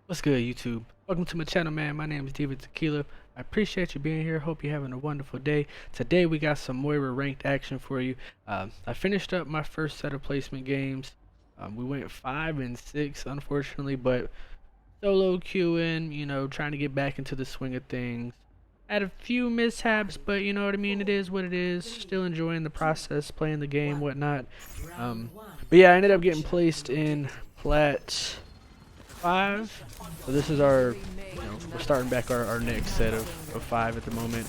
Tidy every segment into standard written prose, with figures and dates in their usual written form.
What's good, YouTube? Welcome to my channel, man. My name is DivaTequila. I appreciate you being here. Hope you're having a wonderful day. Today we got some MOIRA ranked action for you. I finished up my first set of placement games. We went 5 and 6, unfortunately, but solo queuing, trying to get back into the swing of things. Had a few mishaps, but you know what I mean. It is what it is. Still enjoying the process, playing the game, whatnot. But yeah, I ended up getting placed in plat 5. So this is our, we're starting back our next set of 5 at the moment.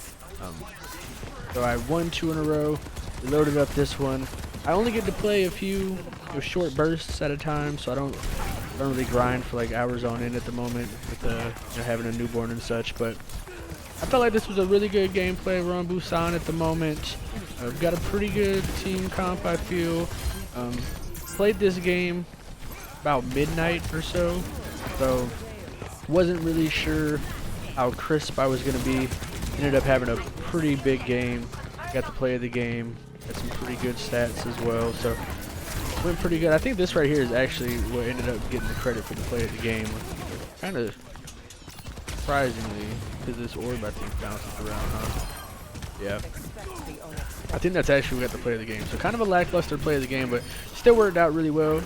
So I won 2 in a row. We loaded up this one. I only get to play a few short bursts at a time, so I don't really grind for like hours on end at the moment with having a newborn and such. But I felt like this was a really good gameplay. We're on Busan at the moment. We've got a pretty good team comp, I feel. Played this game about midnight or so wasn't really sure how crisp I was going to be. Ended up having a pretty big game. Got to play the game. Got some pretty good stats as well, so went pretty good. I think this right here is actually what ended up getting the credit for the play of the game. Kind of surprisingly, because this orb I think bounces around, huh? Yeah. I think that's actually what got the play of the game. So kind of a lackluster play of the game, but still worked out really well.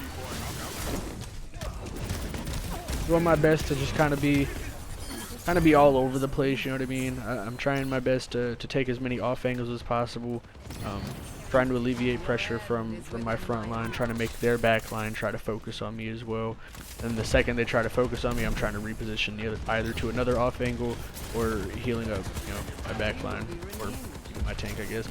Doing my best to just kind of be all over the place, you know what I mean? I'm trying my best to take as many off angles as possible, trying to alleviate pressure from my front line, trying to make their back line try to focus on me as well. And the second they try to focus on me, I'm trying to reposition either to another off angle or healing up, my back line or my tank, I guess.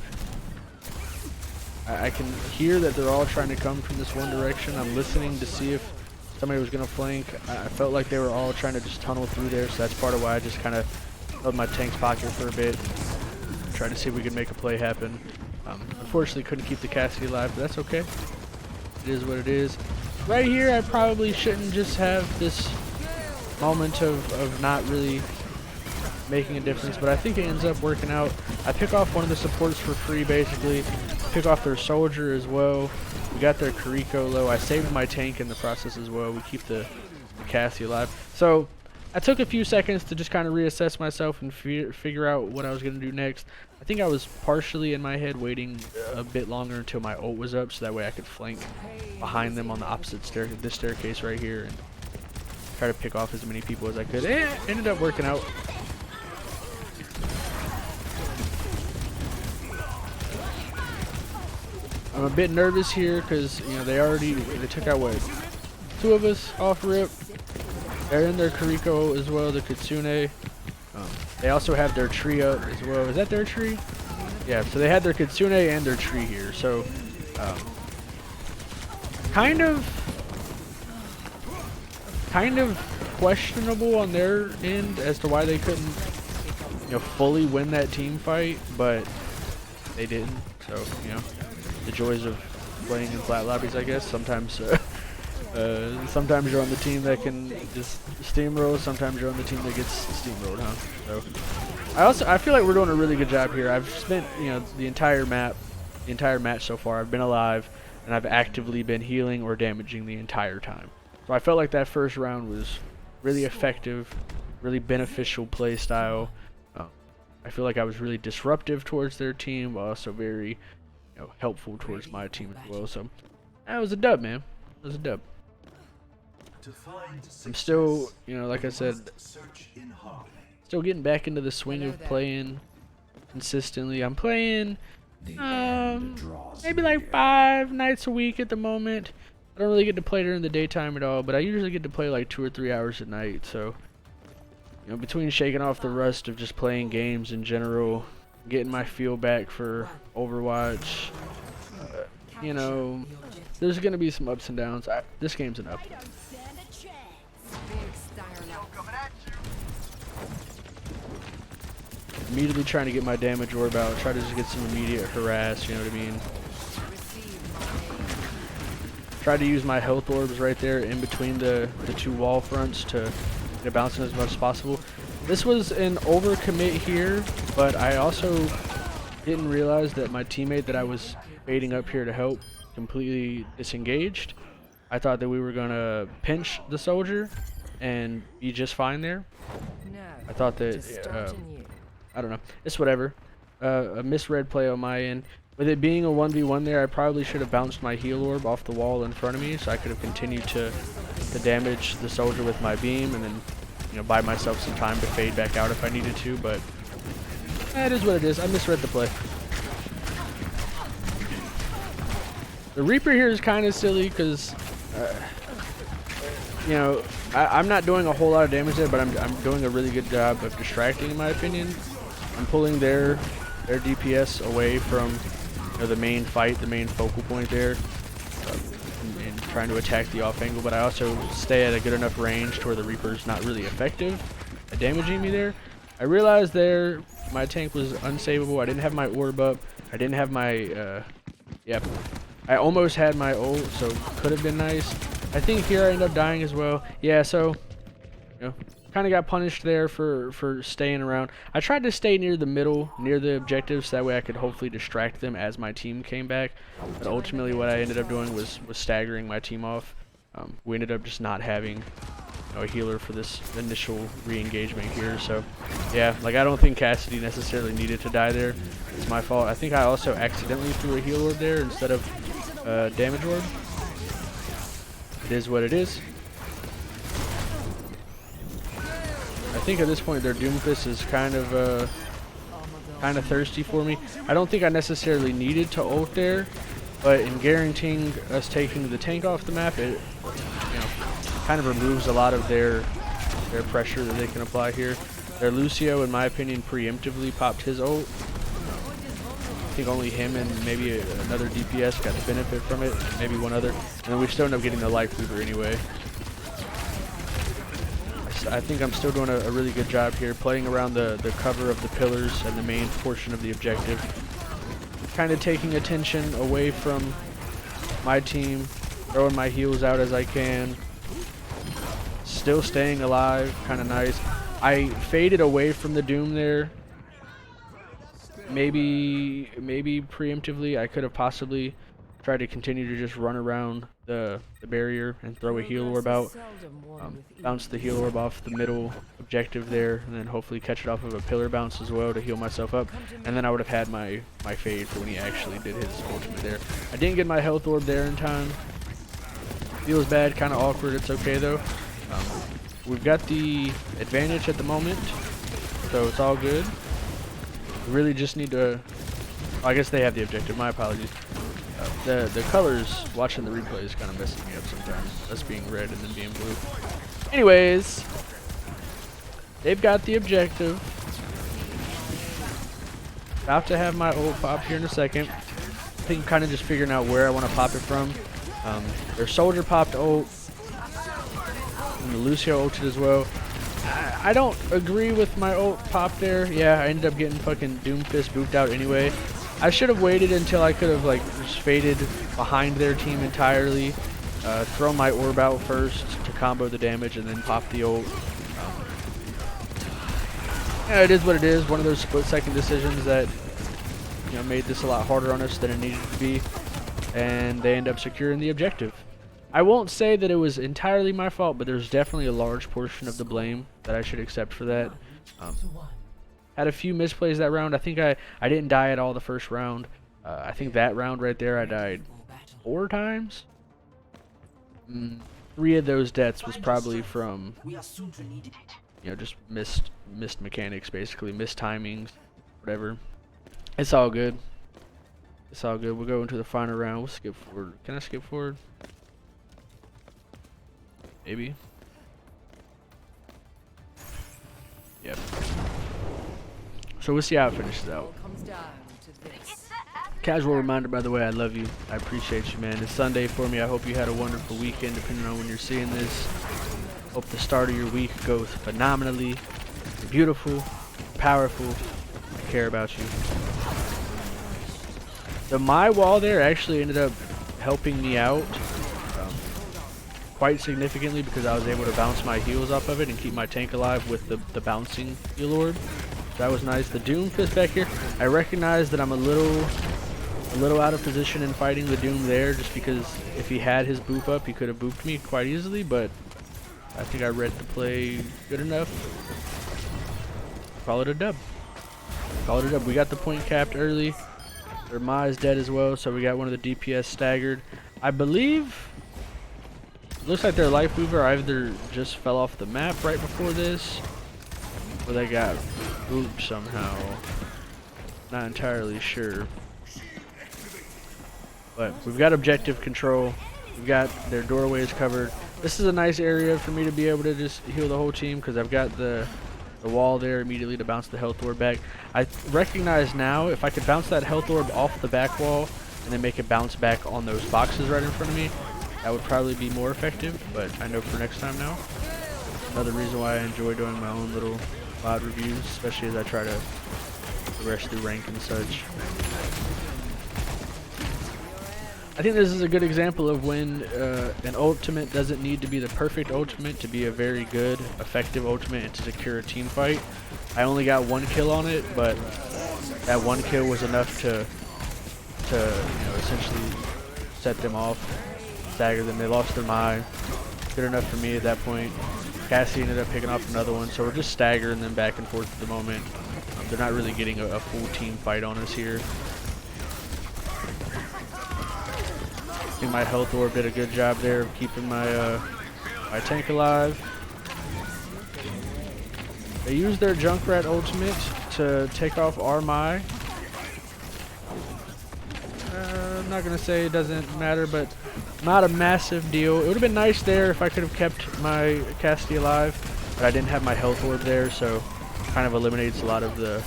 I can hear that they're all trying to come from this one direction. I'm listening to see if somebody was going to flank. I felt like they were all trying to just tunnel through there, so that's part of why I just kind of held my tank's pocket for a bit. Tried to see if we could make a play happen. Unfortunately, couldn't keep the Cassidy alive, but that's okay. It is what it is. Right here, I probably shouldn't just have this moment of not really making a difference, but I think it ends up working out. I pick off one of the supports for free, basically. Pick off their soldier as well. We got their Kiriko low. I saved my tank in the process as well. We keep the Cassie alive. So I took a few seconds to just kind of reassess myself and figure out what I was going to do next. I think I was partially in my head waiting a bit longer until my ult was up, so that way I could flank behind them on the opposite this staircase right here and try to pick off as many people as I could. It ended up working out. I'm a bit nervous here because they took out what, 2 of us off rip. They're in their Kiriko as well, the Kitsune. They also have their tree up as well. Is that their tree? Yeah, so they had their Kitsune and their tree here. So kind of questionable on their end as to why they couldn't fully win that team fight, but they didn't. So the joys of playing in flat lobbies, I guess. Sometimes sometimes you're on the team that can just steamroll, sometimes you're on the team that gets steamrolled, huh? So I feel like we're doing a really good job here. I've spent the entire match so far. I've been alive and I've actively been healing or damaging the entire time. So I felt like that first round was really effective, really beneficial play style. I feel like I was really disruptive towards their team, but also very helpful towards my team as well. So that was a dub, man. It was a dub. I'm still, like I said, still getting back into the swing of playing consistently. I'm playing maybe like 5 nights a week at the moment. I don't really get to play during the daytime at all, but I usually get to play like 2 or 3 hours at night. So between shaking off the rust of just playing games in general, getting my feel back for Overwatch, there's gonna be some ups and downs. This game's an up. Immediately trying to get my damage orb out, try to just get some immediate harass, you know what I mean? Try to use my health orbs right there in between the 2 wall fronts to get bouncing as much as possible. This was an overcommit here, but I also didn't realize that my teammate that I was baiting up here to help completely disengaged. I thought that we were gonna pinch the soldier, and be just fine there. I thought that, I don't know, it's whatever. A misread play on my end. With it being a 1v1 there, I probably should have bounced my heal orb off the wall in front of me, so I could have continued to damage the soldier with my beam, and then, you know, buy myself some time to fade back out if I needed to, but it is what it is. I misread the play. The Reaper here is kind of silly because, you know, I'm not doing a whole lot of damage there, but I'm doing a really good job of distracting, in my opinion. I'm pulling their DPS away from, you know, the main fight, the main focal point there, and trying to attack the off angle. But I also stay at a good enough range to where the Reaper's not really effective at damaging me there. I realized there my tank was unsavable. I didn't have my orb up. I didn't have my I almost had my ult, so could have been nice. I think here I end up dying as well. Yeah, so, you know, kind of got punished there for staying around. I tried to stay near the middle, near the objectives, so that way I could hopefully distract them as my team came back. But ultimately what I ended up doing was staggering my team off. We ended up just not having, you know, a healer for this initial re-engagement here. So, yeah, like, I don't think Cassidy necessarily needed to die there. It's my fault. I think I also accidentally threw a heal orb there instead of damage orb. It is what it is. I think at this point their Doomfist is kind of thirsty for me. I don't think I necessarily needed to ult there, but in guaranteeing us taking the tank off the map, it, you know, kind of removes a lot of their pressure that they can apply here. Their Lucio, in my opinion, preemptively popped his ult. I think only him and maybe another DPS got the benefit from it, maybe one other, and then we still end up getting the Life Weaver anyway. I think I'm still doing a really good job here, playing around the cover of the pillars and the main portion of the objective. Kind of taking attention away from my team, throwing my heals out as I can. Still staying alive, kind of nice. I faded away from the Doom there. Maybe preemptively I could have possibly tried to continue to just run around the barrier and throw a heal orb out, bounce the heal orb off the middle objective there, and then hopefully catch it off of a pillar bounce as well to heal myself up, and then I would have had my fade for when he actually did his ultimate there. I didn't get my health orb there in time. Feels bad, kind of awkward. It's okay though. We've got the advantage at the moment, so it's all good. We really just need to, I guess they have the objective, my apologies. The colors watching the replay is kind of messing me up sometimes, us being red and then being blue. Anyways, they've got the objective. About to have my ult pop here in a second. I think I'm kind of just figuring out where I want to pop it from. Their soldier popped ult, and the Lucio ulted as well. I don't agree with my ult pop there. Yeah, I ended up getting fucking Doomfist booped out anyway. I should have waited until I could have, like, just faded behind their team entirely, throw my orb out first to combo the damage, and then pop the ult. Yeah, it is what it is. One of those split-second decisions that, you know, made this a lot harder on us than it needed to be, and they end up securing the objective. I won't say that it was entirely my fault, but there's definitely a large portion of the blame that I should accept for that. Had a few misplays that round. I think I didn't die at all the first round. I think that round right there I died 4 times. 3 of those deaths was probably from, you know, just missed mechanics, basically missed timings, whatever. It's all good. It's all good. We'll go into the final round. We'll skip forward. Can I skip forward? Maybe. Yep. So we'll see how it finishes out. Casual reminder, by the way, I love you. I appreciate you, man. It's Sunday for me. I hope you had a wonderful weekend, depending on when you're seeing this. Hope the start of your week goes phenomenally. You're beautiful, powerful. I care about you. So my wall there actually ended up helping me out quite significantly, because I was able to bounce my heals off of it and keep my tank alive with the bouncing heal orb. That was nice. The Doomfist back here, I recognize that I'm a little out of position in fighting the Doom there, just because if he had his boop up, he could have booped me quite easily, but I think I read the play good enough. Call it a dub. Call it a dub. We got the point capped early. Their Ma is dead as well, so we got one of the DPS staggered. I believe, looks like their life mover either just fell off the map right before this, or they got booped somehow. Not entirely sure. But we've got objective control. We've got their doorways covered. This is a nice area for me to be able to just heal the whole team because I've got the wall there immediately to bounce the health orb back. I recognize now if I could bounce that health orb off the back wall and then make it bounce back on those boxes right in front of me, that would probably be more effective, but I know for next time now. Another reason why I enjoy doing my own little VOD reviews, especially as I try to progress through rank and such. I think this is a good example of when an ultimate doesn't need to be the perfect ultimate to be a very good, effective ultimate and to secure a team fight. I only got 1 kill on it, but that 1 kill was enough to essentially set them off, stagger them. They lost their mind. Good enough for me at that point. Cassie ended up picking off another one, so we're just staggering them back and forth at the moment. They're not really getting a full team fight on us here. I think my health orb did a good job there of keeping my my tank alive. They used their Junkrat ultimate to take off our Mai. I'm not gonna say it doesn't matter, but not a massive deal. It would have been nice there if I could have kept my Cassie alive, but I didn't have my health orb there, so kind of eliminates a lot of the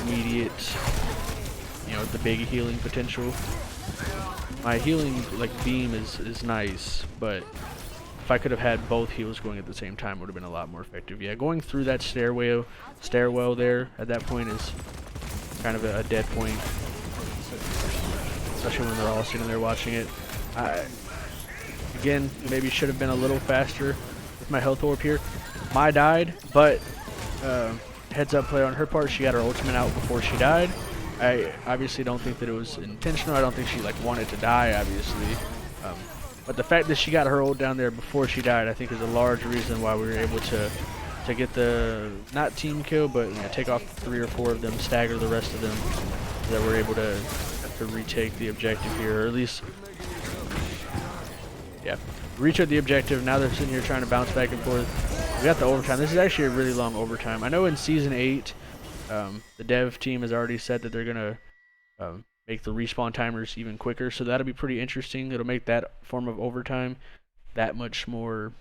immediate, the big healing potential. My healing beam is nice, but if I could have had both heals going at the same time, it would have been a lot more effective. Yeah, going through that stairwell there at that point is kind of a dead point, especially when they're all sitting there watching it. Again, maybe should have been a little faster with my health orb here. Mai died, but heads up play on her part. She got her ultimate out before she died. I obviously don't think that it was intentional. I don't think she wanted to die, obviously. But the fact that she got her ult down there before she died, I think, is a large reason why we were able to get the not team kill, but take off 3 or 4 of them, stagger the rest of them, so that we're able to retake the objective here, or at least, yeah, retake the objective. Now they're sitting here trying to bounce back and forth. We got the overtime. This is actually a really long overtime. I know in Season 8, the dev team has already said that they're going to make the respawn timers even quicker, so that'll be pretty interesting. It'll make that form of overtime that much more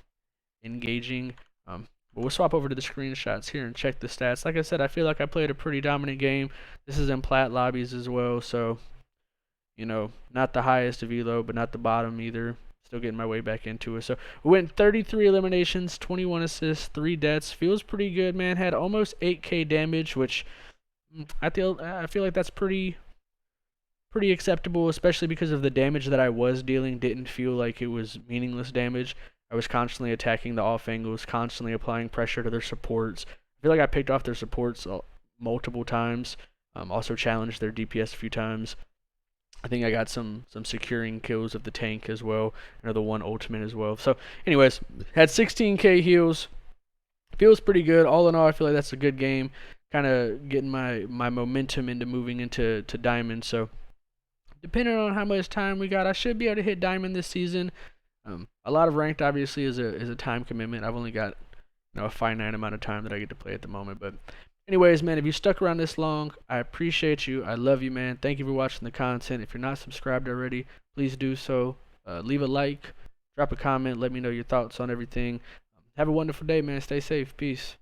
engaging. But we'll swap over to the screenshots here and check the stats. Like I said, I feel like I played a pretty dominant game. This is in plat lobbies as well, so, not the highest of elo, but not the bottom either. Still getting my way back into it. So we went 33 eliminations, 21 assists, 3 deaths. Feels pretty good, man. Had almost 8k damage, which I feel like that's pretty acceptable, especially because of the damage that I was dealing. Didn't feel like it was meaningless damage. I was constantly attacking the off angles, constantly applying pressure to their supports. I feel like I picked off their supports multiple times. Also challenged their DPS a few times. I think I got some securing kills of the tank as well, another 1 ultimate as well. So anyways, had 16k heals. Feels pretty good. All in all, I feel like that's a good game. Kind of getting my momentum into moving into diamond. So depending on how much time we got, I should be able to hit diamond this season. A lot of ranked obviously is a time commitment. I've only got a finite amount of time that I get to play at the moment, but anyways, man, if you stuck around this long, I appreciate you. I love you, man. Thank you for watching the content. If you're not subscribed already, please do so. Leave a like, drop a comment, let me know your thoughts on everything. Have a wonderful day, man. Stay safe. Peace.